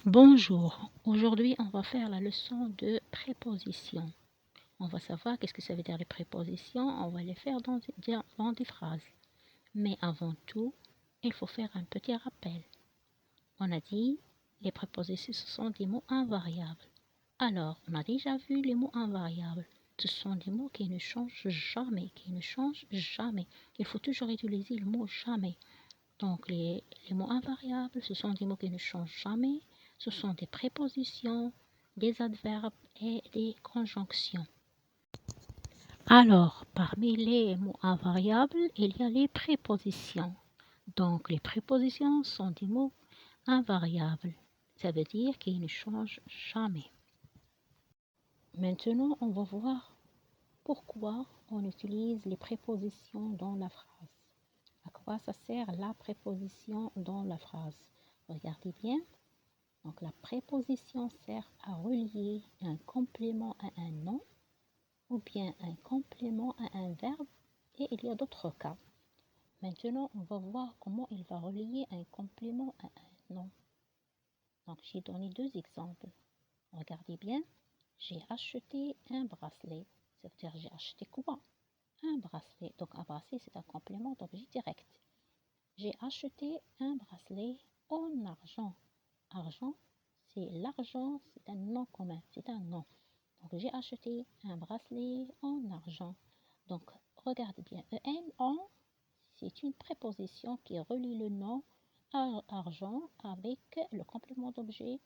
Bonjour, aujourd'hui on va faire la leçon de prépositions. On va savoir qu'est-ce que ça veut dire les prépositions, on va les faire dans des phrases. Mais avant tout, il faut faire un petit rappel. On a dit les prépositions ce sont des mots invariables. Alors, on a déjà vu les mots invariables. Ce sont des mots qui ne changent jamais, Il faut toujours utiliser le mot jamais. Donc, les mots invariables, ce sont des mots qui ne changent jamais. Ce sont des prépositions, des adverbes et des conjonctions. Alors, parmi les mots invariables, il y a les prépositions. Donc, les prépositions sont des mots invariables. Ça veut dire qu'ils ne changent jamais. Maintenant, on va voir pourquoi on utilise les prépositions dans la phrase. À quoi ça sert la préposition dans la phrase? Regardez bien. Donc la préposition sert à relier un complément à un nom ou bien un complément à un verbe et il y a d'autres cas. Maintenant, on va voir comment il va relier un complément à un nom. Donc j'ai donné deux exemples. Regardez bien. J'ai acheté un bracelet. Ça veut dire j'ai acheté quoi? Un bracelet. Donc un bracelet, c'est un complément d'objet direct. J'ai acheté un bracelet en argent. Argent, c'est l'argent, c'est un nom commun, c'est un nom. Donc j'ai acheté un bracelet en argent. Donc regardez bien, en, c'est une préposition qui relie le nom argent avec le complément d'objet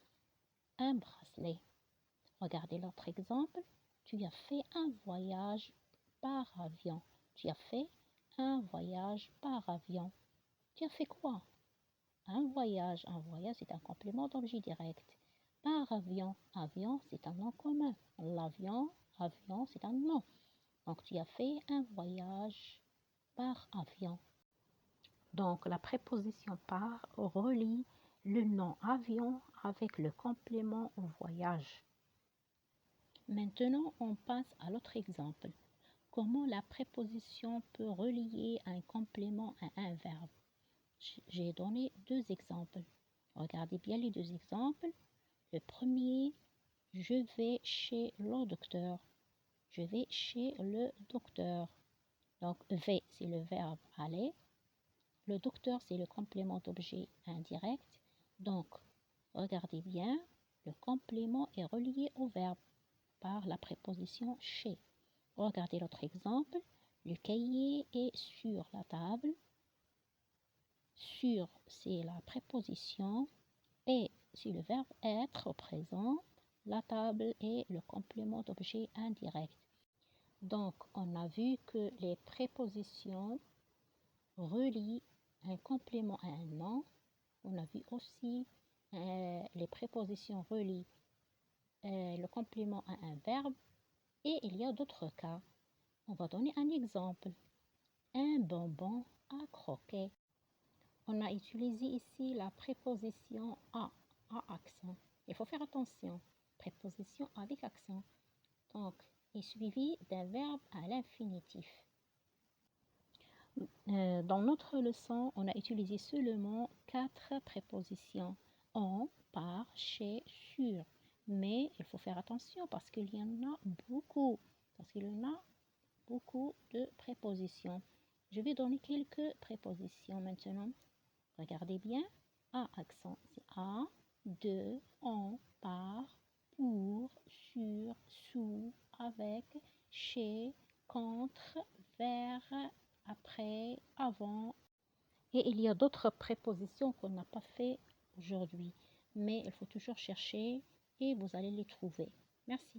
un bracelet. Regardez l'autre exemple. Tu as fait un voyage par avion. Tu as fait un voyage par avion. Tu as fait quoi? Un voyage. Un voyage, c'est un complément d'objet direct. Par avion. Avion, c'est un nom commun. L'avion, avion, c'est un nom. Donc, tu as fait un voyage par avion. Donc, la préposition par relie le nom avion avec le complément voyage. Maintenant, on passe à l'autre exemple. Comment la préposition peut relier un complément à un verbe? J'ai donné deux exemples. Regardez bien les deux exemples. Le premier, je vais chez le docteur. Je vais chez le docteur. Donc, vais, c'est le verbe aller. Le docteur, c'est le complément d'objet indirect. Donc, regardez bien, le complément est relié au verbe par la préposition chez. Regardez l'autre exemple. Le cahier est sur la table. Sur, c'est la préposition et c'est le verbe être au présent. La table est le complément d'objet indirect. Donc, on a vu que les prépositions relient un complément à un nom. On a vu aussi les prépositions relient le complément à un verbe. Et il y a d'autres cas. On va donner un exemple. Un bonbon à croquer. On a utilisé ici la préposition à accent. Il faut faire attention. Préposition avec accent. Donc, est suivi d'un verbe à l'infinitif. Dans notre leçon, on a utilisé seulement 4 prépositions. En, par, chez, sur. Mais il faut faire attention parce qu'il y en a beaucoup. De prépositions. Je vais donner quelques prépositions maintenant. Regardez bien. À accent, c'est à, de, en, par, pour, sur, sous, avec, chez, contre, vers, après, avant. Et il y a d'autres prépositions qu'on n'a pas fait aujourd'hui. Mais il faut toujours chercher et vous allez les trouver. Merci.